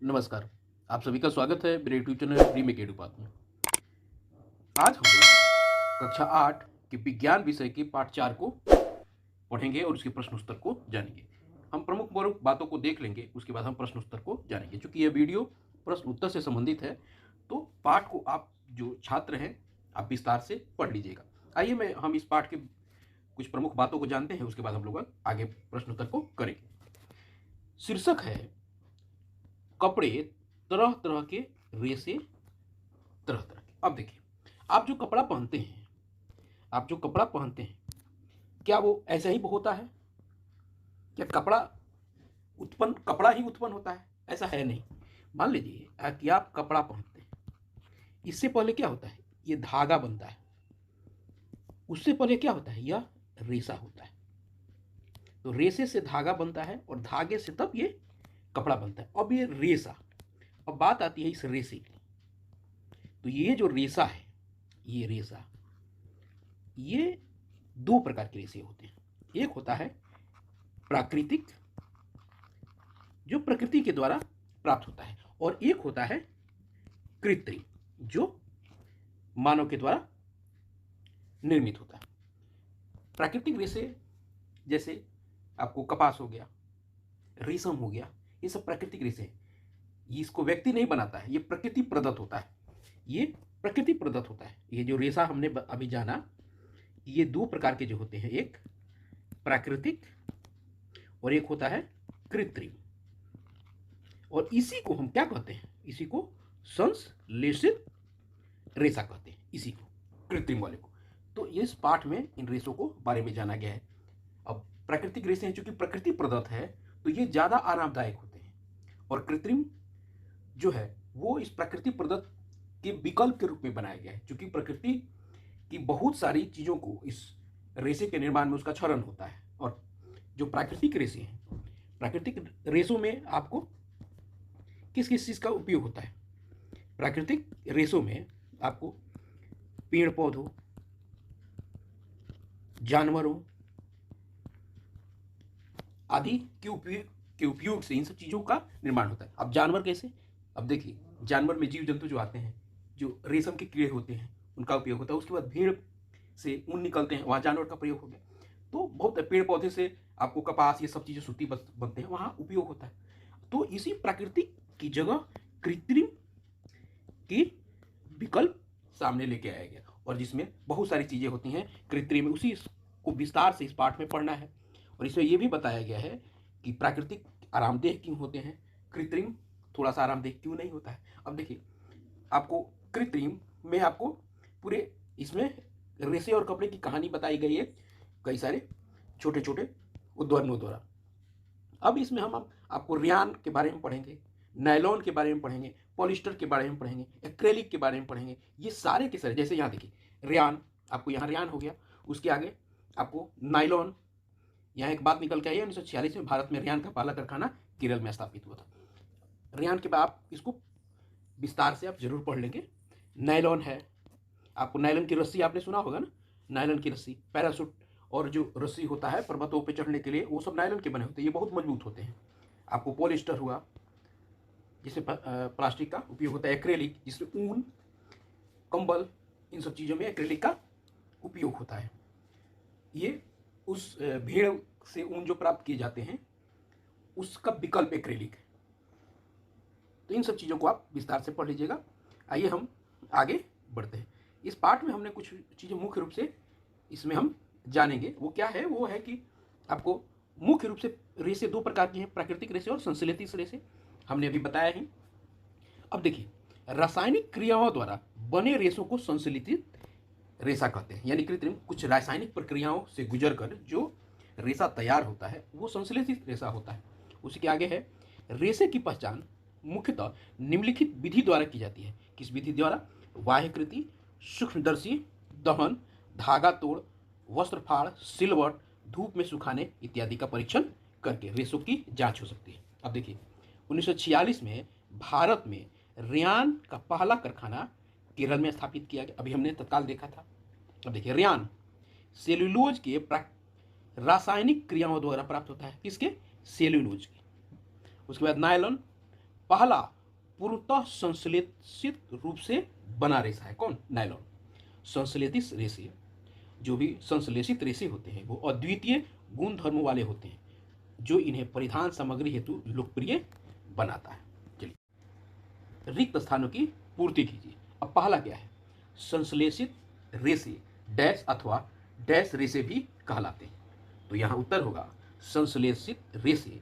नमस्कार। आप सभी का स्वागत है मेरे यूट्यूब चैनल प्री में बात में। आज हम लोग कक्षा 8 के विज्ञान विषय के पाठ 4 को पढ़ेंगे और उसके प्रश्न उत्तर को जानेंगे। हम प्रमुख प्रमुख बातों को देख लेंगे, उसके बाद हम प्रश्न उत्तर को जानेंगे। चूंकि यह वीडियो प्रश्न उत्तर से संबंधित है तो पाठ को आप जो छात्र हैं आप विस्तार से पढ़ लीजिएगा। आइए हम इस पाठ के कुछ प्रमुख बातों को जानते हैं, उसके बाद हम लोग आगे प्रश्न उत्तर को करेंगे। शीर्षक है कपड़े तरह तरह के, रेसे तरह तरह के। अब देखिए, आप जो कपड़ा पहनते हैं, क्या वो ऐसा ही होता है? क्या कपड़ा ही उत्पन्न होता है? ऐसा है नहीं। मान लीजिए कि आप कपड़ा पहनते हैं, इससे पहले क्या होता है? ये धागा बनता है। उससे पहले क्या होता है? यह रेशा होता है। तो रेशे से धागा बनता है और धागे से तब ये कपड़ा बनता है। अब ये रेशा, अब बात आती है इस रेशे की। तो ये जो रेशा है, ये दो प्रकार के रेशे होते हैं। एक होता है प्राकृतिक, जो प्रकृति के द्वारा प्राप्त होता है, और एक होता है कृत्रिम, जो मानव के द्वारा निर्मित होता है। प्राकृतिक रेशे जैसे आपको कपास हो गया, रेशम हो गया, ये सब प्राकृतिक रेशे हैं। इसको व्यक्ति नहीं बनाता है, ये प्रकृति प्रदत्त होता है। ये जो रेशा हमने अभी जाना, ये दो प्रकार के जो होते हैं, एक प्राकृतिक और एक होता है कृत्रिम। और इसी को हम क्या कहते हैं? इसी को संश्लेषित रेशा कहते हैं, इसी को, कृत्रिम वाले को। तो इस पाठ में इन रेशों को बारे में जाना गया है। अब प्राकृतिक रेशे हैं, चूंकि प्रकृति प्रदत्त है तो ये ज्यादा आरामदायक होते हैं, और कृत्रिम जो है वो इस प्रकृति प्रदत्त के विकल्प के रूप में बनाया गया है। क्योंकि प्रकृति की बहुत सारी चीजों को इस रेशे के निर्माण में उसका क्षरण होता है। और जो प्राकृतिक रेशे हैं, प्राकृतिक रेशों में आपको किस किस चीज का उपयोग होता है? प्राकृतिक रेशों में आपको पेड़ पौधों, जानवरों आदि के उपयोग से इन सब चीजों का निर्माण होता है। अब जानवर कैसे? अब देखिए, जानवर में जीव जंतु जो आते हैं, जो रेशम के कीड़े होते हैं, उनका उपयोग होता है। उसके बाद भेड़ से ऊन निकलते हैं, वहाँ जानवर का प्रयोग हो गया। तो बहुत पेड़ पौधे से आपको कपास, ये सब चीज़ें सूती बनते हैं, वहाँ उपयोग होता है। तो इसी प्राकृतिक की जगह कृत्रिम की विकल्प सामने लेके आया गया, और जिसमें बहुत सारी चीज़ें होती हैं कृत्रिम। उसी को विस्तार से इस पाठ में पढ़ना है। और इसमें यह भी बताया गया है कि प्राकृतिक आरामदेह क्यों होते हैं, कृत्रिम थोड़ा सा आरामदेह क्यों नहीं होता है। अब देखिए, आपको कृत्रिम में आपको पूरे इसमें रेशे और कपड़े की कहानी बताई गई है, कई सारे छोटे छोटे उदाहरणों द्वारा। अब इसमें हम आपको रियान के बारे में पढ़ेंगे, नायलॉन के बारे में पढ़ेंगे, पॉलिस्टर के बारे में पढ़ेंगे, एक्रेलिक के बारे में पढ़ेंगे। ये सारे के सारे, जैसे यहाँ देखिए रियान, आपको यहाँ रियान हो गया, उसके आगे आपको नायलॉन। यहाँ एक बात निकल के आई है, 1946 में भारत में रियान का पहला कारखाना केरल में स्थापित हुआ था। रियान के बाद आप इसको विस्तार से आप जरूर पढ़ लेंगे। नायलॉन है, आपको नायलॉन की रस्सी आपने सुना होगा ना, नायलॉन की रस्सी, पैराशूट और जो रस्सी होता है पर्वतों पे चढ़ने के लिए, वो सब नायलॉन के बने होते हैं, ये बहुत मजबूत होते हैं। आपको पॉलिस्टर हुआ, जिसमें प्लास्टिक का उपयोग होता है। एक्रेलिक, जिसमें ऊन, कंबल, इन सब चीज़ों में एक्रेलिक का उपयोग होता है। ये उस भेड़ से ऊन जो प्राप्त किए जाते हैं, उसका विकल्प एक्रेलिक है। तो इन सब चीज़ों को आप विस्तार से पढ़ लीजिएगा। आइए हम आगे बढ़ते हैं। इस पाठ में हमने कुछ चीज़ें मुख्य रूप से इसमें हम जानेंगे। वो क्या है? वो है कि आपको मुख्य रूप से रेशे दो प्रकार के हैं, प्राकृतिक रेशे और संश्लेषित रेशे, हमने अभी बताया है। अब देखिए, रासायनिक क्रियाओं द्वारा बने रेशों को संश्लेषित रेशा कहते हैं। यानी कृत्रिम कुछ रासायनिक प्रक्रियाओं से गुजर कर जो रेशा तैयार होता है वो संश्लेषित रेशा होता है। उसके आगे है, रेशे की पहचान मुख्यतः निम्नलिखित विधि द्वारा की जाती है। किस विधि द्वारा? बाह्यकृति, सूक्ष्मदर्शी, दहन, धागा तोड़, वस्त्र फाड़, सिलवट, धूप में सुखाने इत्यादि का परीक्षण करके रेशों की जांच हो सकती है। अब देखिए, 1946 में भारत में रियान का पहला कारखाना केरल में स्थापित किया गया। अभी हमने तत्काल देखा था। अब देखिए, रियान सेल्यूलोज के रासायनिक क्रियाओं द्वारा प्राप्त होता है। किसके? सेल्यूलोज के। उसके बाद नायलॉन पहला पूर्णतः संश्लेषित रूप से बना रेशा है कौन? नायलॉन। संश्लेषित रेशे, जो भी संश्लेषित रेशे होते हैं वो अद्वितीय गुण धर्मों वाले होते हैं जो इन्हें परिधान सामग्री हेतु लोकप्रिय बनाता है। चलिए, रिक्त स्थानों की पूर्ति कीजिए। अब पहला क्या है? संश्लेषित रेशे डैश अथवा डैश रेशे भी कहलाते हैं। तो यहाँ उत्तर होगा संश्लेषित रेशे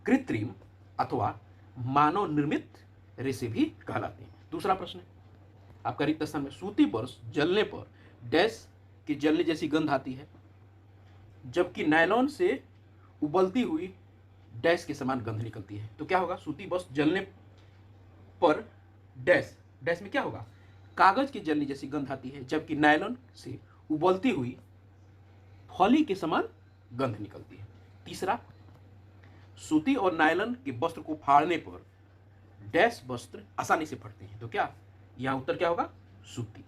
कृत्रिम अथवा मानव निर्मित रेशे भी कहलाते हैं। दूसरा प्रश्न है आपका रिक्त स्थान में, सूती बर्स जलने पर डैश की जलने जैसी गंध आती है जबकि नायलॉन से उबलती हुई डैश के समान गंध निकलती है। तो क्या होगा? सूती बर्स जलने पर डैश डैश में क्या होगा? कागज की जलने जैसी गंध आती है जबकि नायलॉन से उबलती हुई फली के समान गंध निकलती है। तीसरा, सूती और नायलॉन के वस्त्र को फाड़ने पर डैश वस्त्र आसानी से फटते हैं। तो क्या यहां उत्तर क्या होगा? सूती।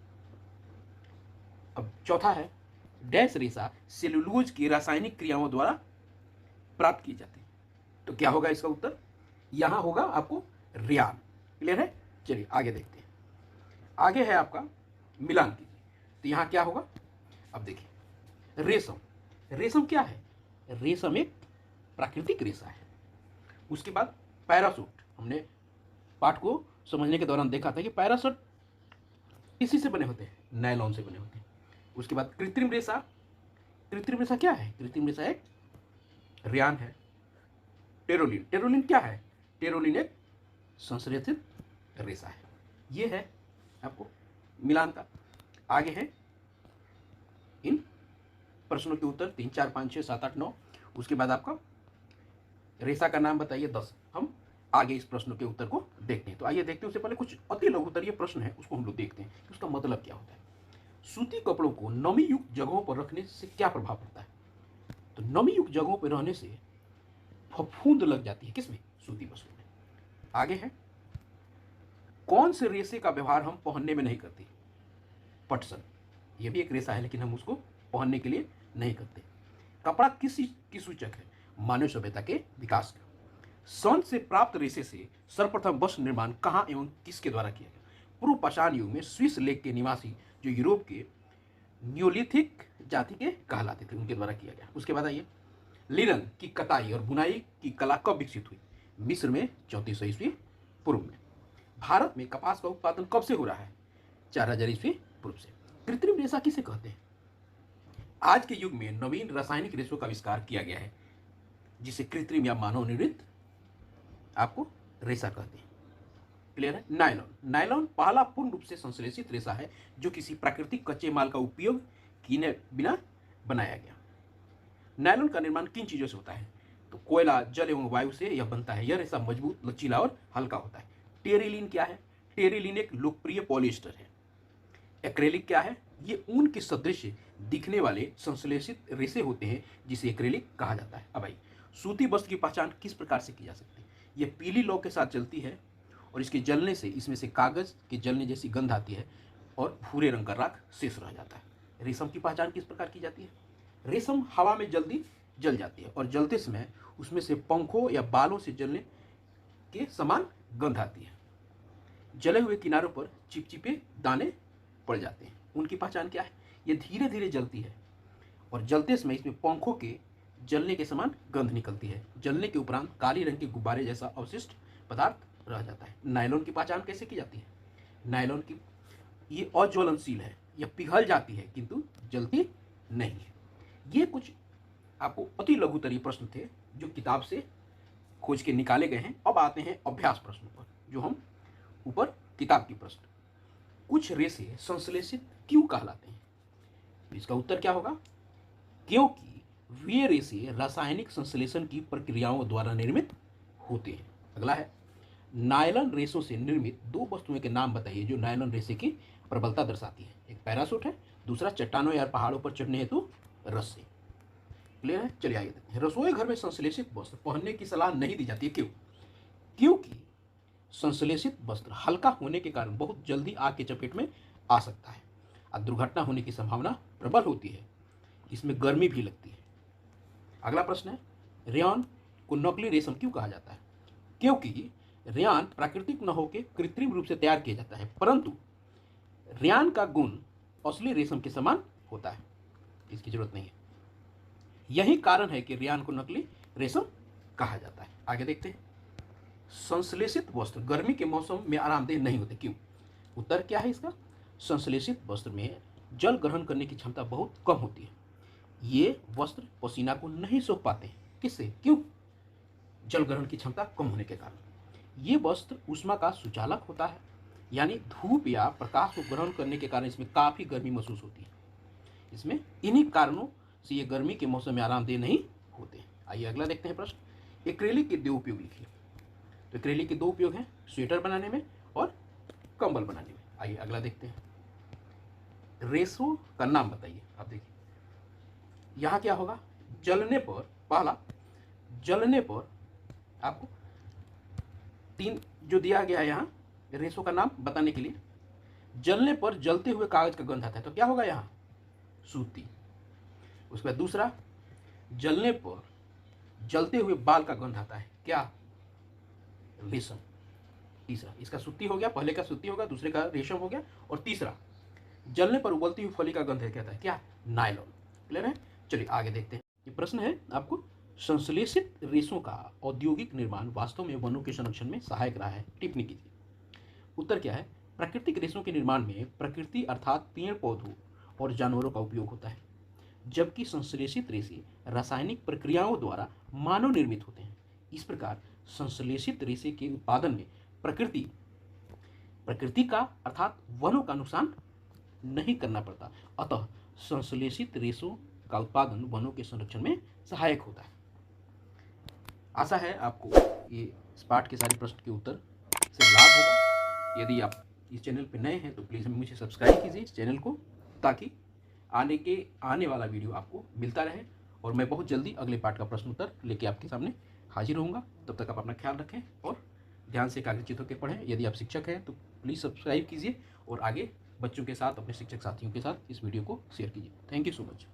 अब चौथा है, डैश रेशा सेलुलोज की रासायनिक क्रियाओं द्वारा प्राप्त की जाती है। तो क्या होगा इसका उत्तर? यहां होगा आपको रेयान। क्लियर है? चलिए आगे देखते हैं। आगे है आपका मिलान कीजिए। तो यहां क्या होगा? अब देखिए, रेशम। रेशम क्या है? रेशम एक प्राकृतिक रेशा है। उसके बाद पैरासूट, हमने पाठ को समझने के दौरान देखा था कि पैरासूट किसी से बने होते हैं? नायलॉन से बने होते हैं। उसके बाद कृत्रिम रेशा। कृत्रिम रेशा क्या है? कृत्रिम रेशा एक रेयान है। टेरोलिन। टेरोलिन क्या है? टेरोलिन एक संश्लेषित रेशा है। ये है आपको मिलान का। आगे है इन प्रश्नों के उत्तर 3, 4, 5, 6, 7, 8, 9। उसके बाद आपका रेशा का नाम बताइए 10। हम आगे इस प्रश्न के उत्तर को देखते हैं। तो आइए देखते हैं। उससे पहले कुछ अति लघुत्तरीय प्रश्न है, उसको हम लोग देखते हैं कि उसका मतलब क्या होता है। सूती कपड़ों को नमी युक्त जगहों पर रखने से क्या प्रभाव पड़ता है? तो नमी युक्त जगहों पर रहने से फफूंद लग जाती है। किसमें? सूती वस्त्रों में। आगे है, कौन से रेशे का व्यवहार हम पहनने में नहीं करते? पटसन। यह भी एक रेशा है लेकिन हम उसको पहनने के लिए नहीं करते। कपड़ा किस चीज की सूचक है? मानव सभ्यता के विकास का। सन से प्राप्त रेशे से सर्वप्रथम वस्त्र निर्माण कहाँ एवं किसके द्वारा किया गया? पूर्व पाषाण युग में स्विस लेक के निवासी जो यूरोप के न्योलिथिक जाति के कहलाते थे, उनके द्वारा किया गया। उसके बाद आइए, लिनन की कताई और बुनाई की कला कब विकसित हुई? मिस्र में 3400 ईस्वी पूर्व में। भारत में कपास का उत्पादन कब से हो रहा है? 4000 ईस्वी पूर्व से। कृत्रिम रेशा किसे कहते हैं? आज के युग में नवीन रासायनिक रेशों का आविष्कार किया गया है जिसे कृत्रिम या मानव निर्मित आपको रेशा कहते हैं। क्लियर है? नायलॉन। नायलॉन पहला पूर्ण रूप से संश्लेषित रेशा है जो किसी प्राकृतिक कच्चे माल का उपयोग किए बिना बनाया गया। नायलॉन का निर्माण किन चीजों से होता है? तो कोयला, जल एवं वायु से यह बनता है। यह रेशा मजबूत, लचीला और हल्का होता है। टेरिलीन क्या है? टेरिलीन एक लोकप्रिय पॉलिएस्टर है। एक्रेलिक क्या है? ये ऊन के सदृश दिखने वाले संश्लेषित रेशे होते हैं जिसे एक्रेलिक कहा जाता है। अब भाई, सूती वस्त्र की पहचान किस प्रकार से की जा सकती है? यह पीली लौ के साथ जलती है और इसके जलने से इसमें से कागज के जलने जैसी गंध आती है और भूरे रंग का राख शेष रह जाता है। रेशम की पहचान किस प्रकार की जाती है? रेशम हवा में जल्दी जल जाती है और जलते समय उसमें से पंखों या बालों से जलने के समान गंध आती है। जले हुए किनारों पर चिपचिपे दाने पड़ जाते हैं। उनकी पहचान क्या है? ये धीरे धीरे जलती है और जलते समय इसमें पंखों के जलने के समान गंध निकलती है। जलने के उपरांत काली रंग के गुब्बारे जैसा अवशिष्ट पदार्थ रह जाता है। नायलॉन की पहचान कैसे की जाती है? नायलॉन की ये अज्वलनशील है, यह पिघल जाती है किंतु जलती नहीं है। ये कुछ आपको अति लघुतरीय प्रश्न थे जो किताब से खोज के निकाले गए हैं। अब आते हैं अभ्यास प्रश्नों पर, जो हम ऊपर किताब की प्रश्न। कुछ रेशे संश्लेषित क्यों कहलाते हैं? इसका उत्तर क्या होगा? क्योंकि वे रेशे रासायनिक संश्लेषण की प्रक्रियाओं द्वारा निर्मित होते हैं। अगला है, नायलॉन रेशों से निर्मित दो वस्तुओं के नाम बताइए जो नायलॉन रेशे की प्रबलता दर्शाती है। एक पैरासूट है, दूसरा चट्टानों या पहाड़ों पर चढ़ने हेतु रस्सी। क्लियर है? चलिए आगे देखते हैं। रसोई घर में संश्लेषित वस्त्र पहनने की सलाह नहीं दी जाती है। क्यों? क्योंकि संश्लेषित वस्त्र हल्का होने के कारण बहुत जल्दी आग की चपेट में आ सकता है और दुर्घटना होने की संभावना प्रबल होती है। इसमें गर्मी भी लगती है। अगला प्रश्न है, रेयॉन को नकली रेशम क्यों कहा जाता है? क्योंकि रेयान प्राकृतिक न होकर कृत्रिम रूप से तैयार किया जाता है, परंतु रेयान का गुण असली रेशम के समान होता है, इसकी जरूरत नहीं है। यही कारण है कि रेयान को नकली रेशम कहा जाता है। आगे देखते हैं। संश्लेषित वस्त्र गर्मी के मौसम में आरामदेह नहीं होते, क्यों? उत्तर क्या है इसका? संश्लेषित वस्त्र में जल ग्रहण करने की क्षमता बहुत कम होती है। ये वस्त्र पसीना को नहीं सोख पाते हैं। किससे? क्यों? जल ग्रहण की क्षमता कम होने के कारण। ये वस्त्र ऊष्मा का सुचालक होता है, यानी धूप या प्रकाश को ग्रहण करने के कारण इसमें काफ़ी गर्मी महसूस होती है। इसमें इन्हीं कारणों से ये गर्मी के मौसम में आरामदेह नहीं होते। आइए अगला देखते हैं प्रश्न। एक्रेलिक के दो उपयोग लिखिए। तो एक्रेलिक के दो उपयोग हैं, स्वेटर बनाने में और कंबल बनाने में। आइए अगला देखते हैं। रेशों का नाम बताइए। आप देखिए यहाँ क्या होगा, जलने पर, पहला जलने पर आपको तीन जो दिया गया है यहाँ रेशों का नाम बताने के लिए। जलने पर जलते हुए कागज का गंध आता है, तो क्या होगा यहाँ? सूती। उसके बाद दूसरा, जलने पर जलते हुए बाल का गंध आता है, क्या? रेशम। तीसरा, इसका सूती हो गया, पहले का सूती होगा, दूसरे का रेशम हो गया। और तीसरा, जलने पर उबलती हुई फली का गंध है, कहता है क्या? नायलॉन। क्लियर है? चलिए आगे देखते हैं। ये प्रश्न है आपको, संश्लेषित रेशों का औद्योगिक निर्माण वास्तव में वनों के संरक्षण में सहायक रहा है, टिप्पणी कीजिए। उत्तर क्या है? प्राकृतिक रेशों के निर्माण में प्रकृति अर्थात पेड़ पौधों और जानवरों का उपयोग होता है, जबकि संश्लेषित रेशे रासायनिक प्रक्रियाओं द्वारा मानव निर्मित होते हैं। इस प्रकार संश्लेषित रेशे के उत्पादन में प्रकृति का अर्थात वनों का नुकसान नहीं करना पड़ता, अतः संश्लेषित रेशों का उत्पादन वनों के संरक्षण में सहायक होता है। आशा है आपको ये इस पाठ के सारे प्रश्न के उत्तर से लाभ होगा। यदि आप इस चैनल पर नए हैं तो प्लीज़ मुझे सब्सक्राइब कीजिए इस चैनल को, ताकि आने वाला वीडियो आपको मिलता रहे। और मैं बहुत जल्दी अगले पाठ का प्रश्न उत्तर लेके आपके सामने हाजिर होऊंगा। तब तक आप अपना ख्याल रखें और ध्यान से कागज होकर पढ़ें। यदि आप शिक्षक हैं तो प्लीज़ सब्सक्राइब कीजिए और आगे बच्चों के साथ, अपने शिक्षक साथियों के साथ इस वीडियो को शेयर कीजिए। Thank you so much.